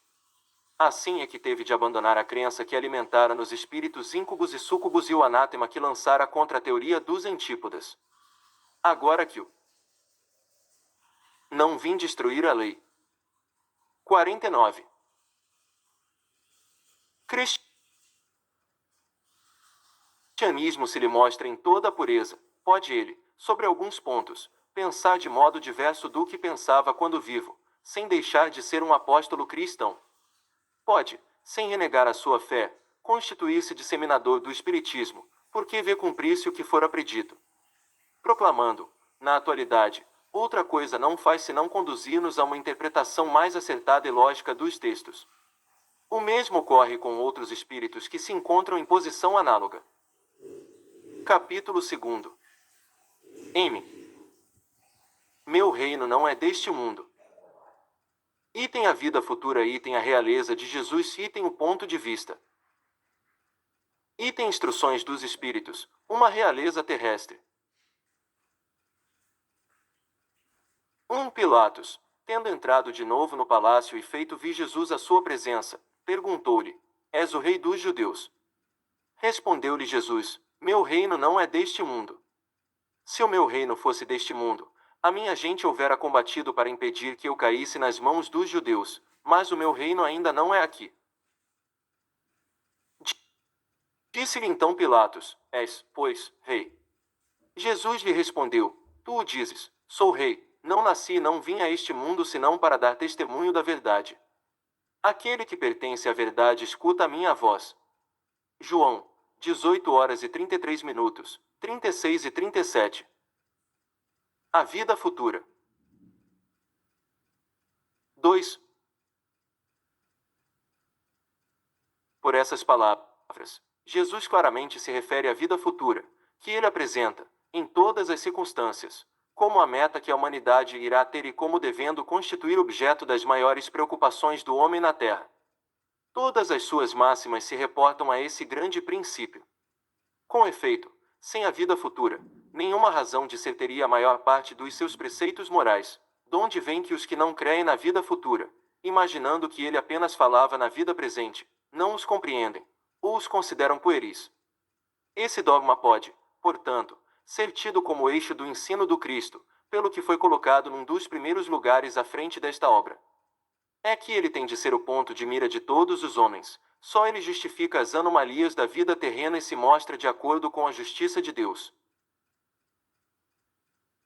Assim é que teve de abandonar a crença que alimentara nos espíritos íncubos e súcubos e o anátema que lançara contra a teoria dos antípodas. Agora que o não vim destruir a lei. 49. Cristianismo se lhe mostra em toda a pureza, pode ele, sobre alguns pontos, pensar de modo diverso do que pensava quando vivo, sem deixar de ser um apóstolo cristão. Pode, sem renegar a sua fé, constituir-se disseminador do espiritismo, porque vê cumprir-se o que fora predito. Proclamando, na atualidade, outra coisa não faz senão conduzir-nos a uma interpretação mais acertada e lógica dos textos. O mesmo ocorre com outros espíritos que se encontram em posição análoga. Capítulo 2. Meu reino não é deste mundo. Item a vida futura, item a realeza de Jesus, item o ponto de vista. Item instruções dos espíritos, uma realeza terrestre. Pilatos, tendo entrado de novo no palácio e feito vir Jesus à sua presença, perguntou-lhe: És o rei dos judeus? Respondeu-lhe Jesus: Meu reino não é deste mundo. Se o meu reino fosse deste mundo, a minha gente houvera combatido para impedir que eu caísse nas mãos dos judeus, mas o meu reino ainda não é aqui. Disse-lhe então Pilatos: És, pois, rei? Jesus lhe respondeu: Tu o dizes, sou rei, não nasci e não vim a este mundo senão para dar testemunho da verdade. Aquele que pertence à verdade escuta a minha voz. João, 18h33, 36 e 37. A vida futura. 2. Por essas palavras, Jesus claramente se refere à vida futura, que ele apresenta, em todas as circunstâncias, como a meta que a humanidade irá ter e como devendo constituir objeto das maiores preocupações do homem na Terra. Todas as suas máximas se reportam a esse grande princípio. Com efeito, sem a vida futura, nenhuma razão de ser teria a maior parte dos seus preceitos morais, donde vem que os que não creem na vida futura, imaginando que ele apenas falava na vida presente, não os compreendem, ou os consideram pueris. Esse dogma pode, portanto, ser tido como eixo do ensino do Cristo, pelo que foi colocado num dos primeiros lugares à frente desta obra. É que ele tem de ser o ponto de mira de todos os homens, só ele justifica as anomalias da vida terrena e se mostra de acordo com a justiça de Deus.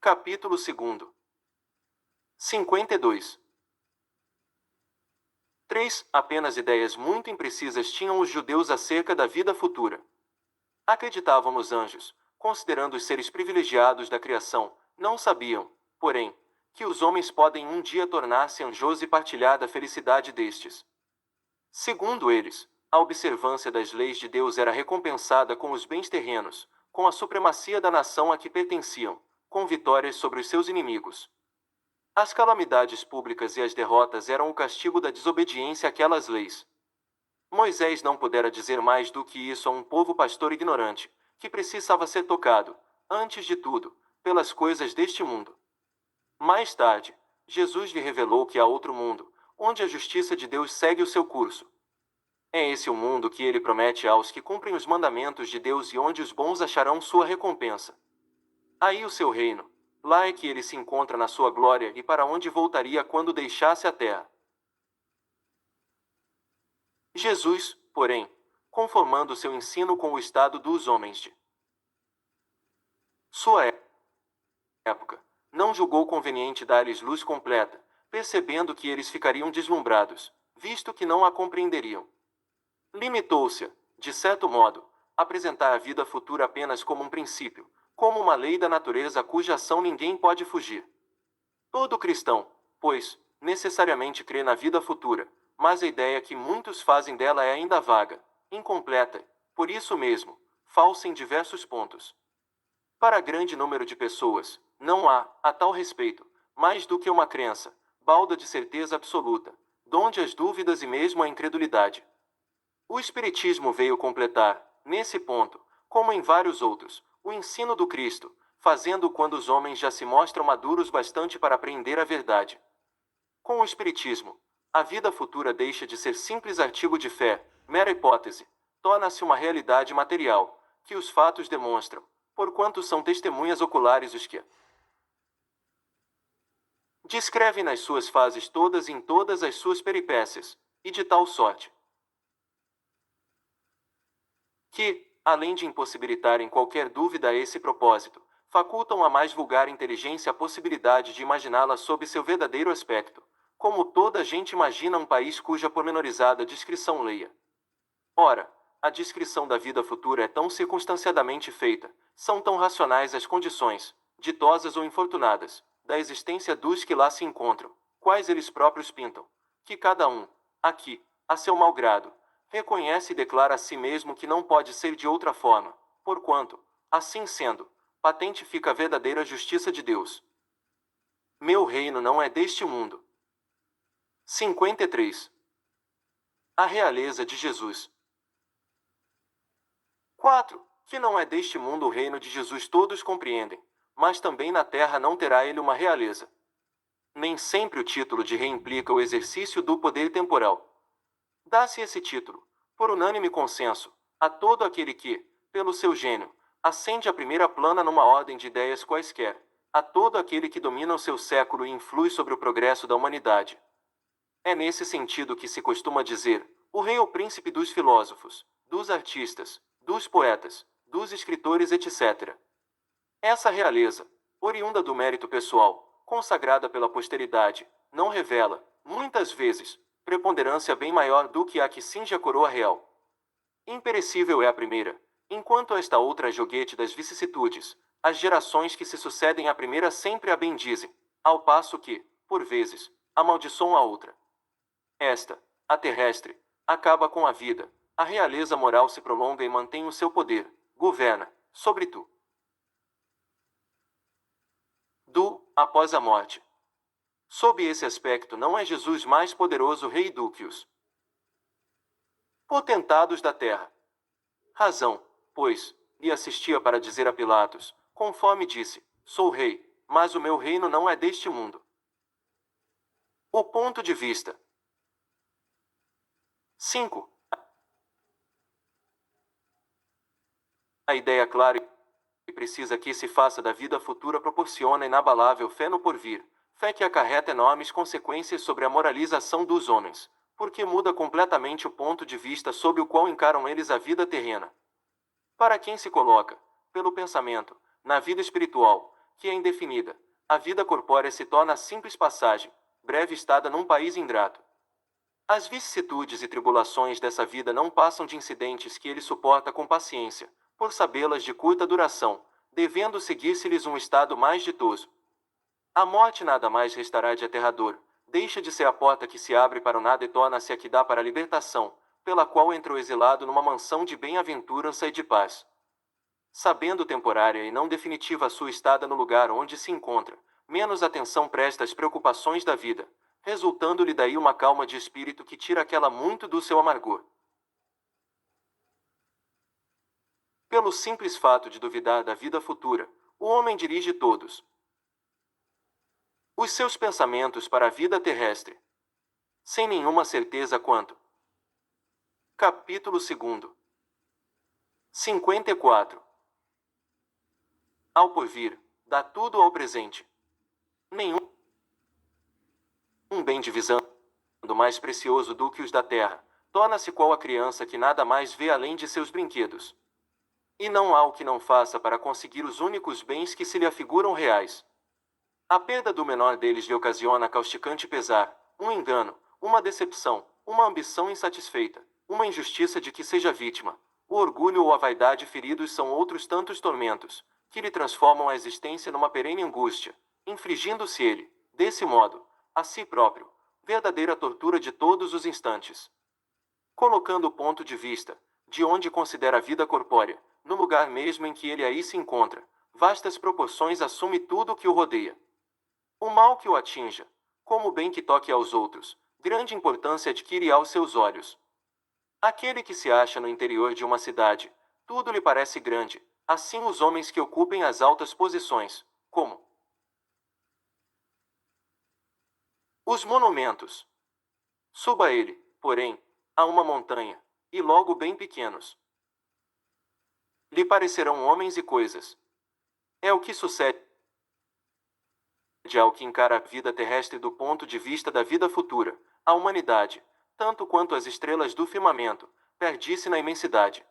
Capítulo 2. 52. 3. Apenas ideias muito imprecisas tinham os judeus acerca da vida futura. Acreditavam nos anjos, considerando os seres privilegiados da criação, não sabiam, porém, que os homens podem um dia tornar-se anjos e partilhar da felicidade destes. Segundo eles, a observância das leis de Deus era recompensada com os bens terrenos, com a supremacia da nação a que pertenciam, com vitórias sobre os seus inimigos. As calamidades públicas e as derrotas eram o castigo da desobediência àquelas leis. Moisés não pudera dizer mais do que isso a um povo pastor ignorante, que precisava ser tocado, antes de tudo, pelas coisas deste mundo. Mais tarde, Jesus lhe revelou que há outro mundo, onde a justiça de Deus segue o seu curso. É esse o mundo que ele promete aos que cumprem os mandamentos de Deus e onde os bons acharão sua recompensa. Aí o seu reino, lá é que ele se encontra na sua glória e para onde voltaria quando deixasse a terra. Jesus, porém, conformando seu ensino com o estado dos homens de sua época, não julgou conveniente dar-lhes luz completa, percebendo que eles ficariam deslumbrados, visto que não a compreenderiam. Limitou-se a, de certo modo, apresentar a vida futura apenas como um princípio, como uma lei da natureza cuja ação ninguém pode fugir. Todo cristão, pois, necessariamente crê na vida futura, mas a ideia que muitos fazem dela é ainda vaga, incompleta, por isso mesmo, falsa em diversos pontos. Para grande número de pessoas, não há, a tal respeito, mais do que uma crença, balda de certeza absoluta, donde as dúvidas e mesmo a incredulidade. O Espiritismo veio completar, nesse ponto, como em vários outros, o ensino do Cristo, fazendo quando os homens já se mostram maduros bastante para aprender a verdade. Com o Espiritismo, a vida futura deixa de ser simples artigo de fé, mera hipótese, torna-se uma realidade material, que os fatos demonstram, porquanto são testemunhas oculares os que descrevem nas suas fases todas e em todas as suas peripécias, e de tal sorte que, além de impossibilitarem qualquer dúvida a esse propósito, facultam a mais vulgar inteligência a possibilidade de imaginá-la sob seu verdadeiro aspecto, como toda a gente imagina um país cuja pormenorizada descrição leia. Ora, a descrição da vida futura é tão circunstanciadamente feita, são tão racionais as condições, ditosas ou infortunadas, da existência dos que lá se encontram, quais eles próprios pintam, que cada um, aqui, a seu mau grado, reconhece e declara a si mesmo que não pode ser de outra forma, porquanto, assim sendo, patente fica a verdadeira justiça de Deus. Meu reino não é deste mundo. 53. A realeza de Jesus. 4. Que não é deste mundo o reino de Jesus todos compreendem, mas também na terra não terá ele uma realeza. Nem sempre o título de rei implica o exercício do poder temporal. Dá-se esse título, por unânime consenso, a todo aquele que, pelo seu gênio, ascende a primeira plana numa ordem de ideias quaisquer, a todo aquele que domina o seu século e influi sobre o progresso da humanidade. É nesse sentido que se costuma dizer, o rei ou príncipe dos filósofos, dos artistas, dos poetas, dos escritores, etc. Essa realeza, oriunda do mérito pessoal, consagrada pela posteridade, não revela, muitas vezes, preponderância bem maior do que a que cinge a coroa real. Imperecível é a primeira, enquanto esta outra é joguete das vicissitudes, as gerações que se sucedem à primeira sempre a bendizem, ao passo que, por vezes, amaldiçoam a outra. Esta, a terrestre, acaba com a vida, a realeza moral se prolonga e mantém o seu poder, governa, sobre tu. Após a morte. Sob esse aspecto não é Jesus mais poderoso rei do que os potentados da terra. Razão, pois, lhe assistia para dizer a Pilatos, conforme disse, sou rei, mas o meu reino não é deste mundo. O ponto de vista. 5. A ideia clara e precisa que se faça da vida futura proporciona inabalável fé no porvir, fé que acarreta enormes consequências sobre a moralização dos homens, porque muda completamente o ponto de vista sob o qual encaram eles a vida terrena. Para quem se coloca, pelo pensamento, na vida espiritual, que é indefinida, a vida corpórea se torna simples passagem, breve estada num país ingrato. As vicissitudes e tribulações dessa vida não passam de incidentes que ele suporta com paciência, por sabê-las de curta duração, devendo seguir-se-lhes um estado mais ditoso. A morte nada mais restará de aterrador, deixa de ser a porta que se abre para o nada e torna-se a que dá para a libertação, pela qual entra o exilado numa mansão de bem-aventurança e de paz. Sabendo temporária e não definitiva a sua estada no lugar onde se encontra, menos atenção presta às preocupações da vida, resultando-lhe daí uma calma de espírito que tira aquela muito do seu amargor. Pelo simples fato de duvidar da vida futura, o homem dirige todos os seus pensamentos para a vida terrestre, sem nenhuma certeza quanto. Capítulo 2. 54. Ao porvir, dá tudo ao presente. Nenhum bem divisando mais precioso do que os da terra, torna-se qual a criança que nada mais vê além de seus brinquedos. E não há o que não faça para conseguir os únicos bens que se lhe afiguram reais. A perda do menor deles lhe ocasiona causticante pesar, um engano, uma decepção, uma ambição insatisfeita, uma injustiça de que seja vítima. O orgulho ou a vaidade feridos são outros tantos tormentos, que lhe transformam a existência numa perene angústia, infligindo-se ele, desse modo, a si próprio, verdadeira tortura de todos os instantes. Colocando o ponto de vista, de onde considera a vida corpórea, no lugar mesmo em que ele aí se encontra, vastas proporções assume tudo o que o rodeia. O mal que o atinja, como o bem que toque aos outros, grande importância adquire aos seus olhos. Aquele que se acha no interior de uma cidade, tudo lhe parece grande, assim os homens que ocupem as altas posições, como os monumentos. Suba ele, porém, a uma montanha, e logo bem pequenos lhe parecerão homens e coisas. É o que sucede ao que encara a vida terrestre do ponto de vista da vida futura. A humanidade, tanto quanto as estrelas do firmamento, perde-se na imensidade.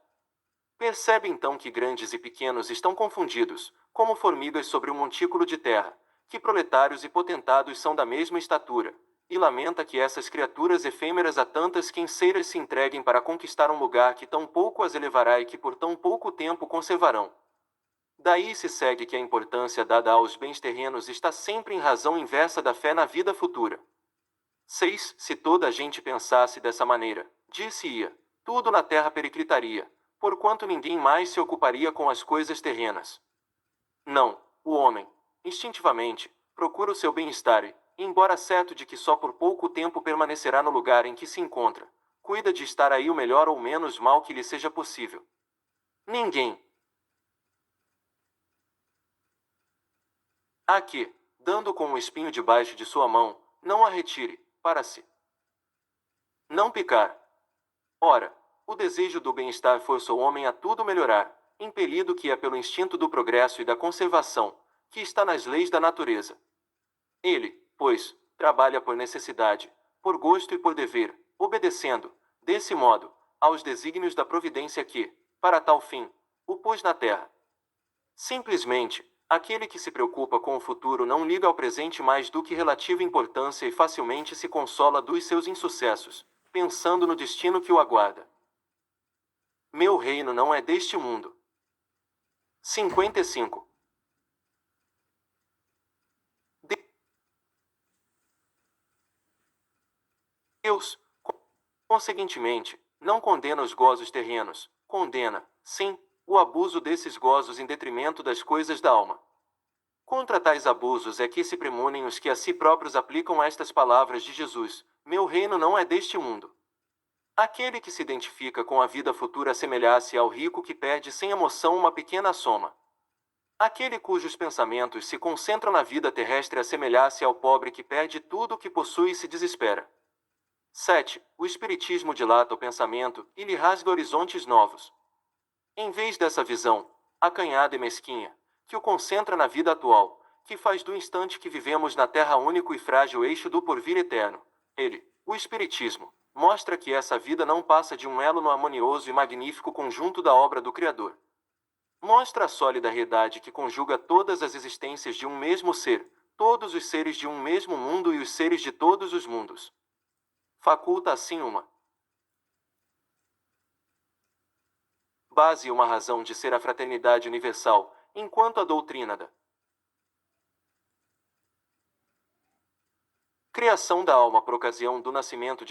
Percebe então que grandes e pequenos estão confundidos, como formigas sobre um montículo de terra, que proletários e potentados são da mesma estatura, e lamenta que essas criaturas efêmeras a tantas quinçeiras se entreguem para conquistar um lugar que tão pouco as elevará e que por tão pouco tempo conservarão. Daí se segue que a importância dada aos bens terrenos está sempre em razão inversa da fé na vida futura. 6. Se toda a gente pensasse dessa maneira, dir-se-ia, tudo na terra periclitaria, porquanto ninguém mais se ocuparia com as coisas terrenas. Não, o homem, instintivamente, procura o seu bem-estar e, embora certo de que só por pouco tempo permanecerá no lugar em que se encontra, cuida de estar aí o melhor ou menos mal que lhe seja possível. Ninguém há que, dando com o espinho debaixo de sua mão, não a retire, para si não picar. Ora, o desejo do bem-estar força o homem a tudo melhorar, impelido que é pelo instinto do progresso e da conservação, que está nas leis da natureza. Ele, pois, trabalha por necessidade, por gosto e por dever, obedecendo, desse modo, aos desígnios da providência que, para tal fim, o pôs na terra. Simplesmente, aquele que se preocupa com o futuro não liga ao presente mais do que relativa importância e facilmente se consola dos seus insucessos, pensando no destino que o aguarda. Meu reino não é deste mundo. 55. Deus, conseguintemente, não condena os gozos terrenos, condena, sim, o abuso desses gozos em detrimento das coisas da alma. Contra tais abusos é que se premunem os que a si próprios aplicam estas palavras de Jesus: meu reino não é deste mundo. Aquele que se identifica com a vida futura assemelhar-se ao rico que perde sem emoção uma pequena soma. Aquele cujos pensamentos se concentram na vida terrestre assemelhar-se ao pobre que perde tudo o que possui e se desespera. 7. O espiritismo dilata o pensamento e lhe rasga horizontes novos. Em vez dessa visão, acanhada e mesquinha, que o concentra na vida atual, que faz do instante que vivemos na Terra único e frágil eixo do porvir eterno, ele, o Espiritismo, mostra que essa vida não passa de um elo no harmonioso e magnífico conjunto da obra do Criador. Mostra a sólida realidade que conjuga todas as existências de um mesmo ser, todos os seres de um mesmo mundo e os seres de todos os mundos. Faculta assim uma base e uma razão de ser a fraternidade universal, enquanto a doutrina da criação da alma por ocasião do nascimento de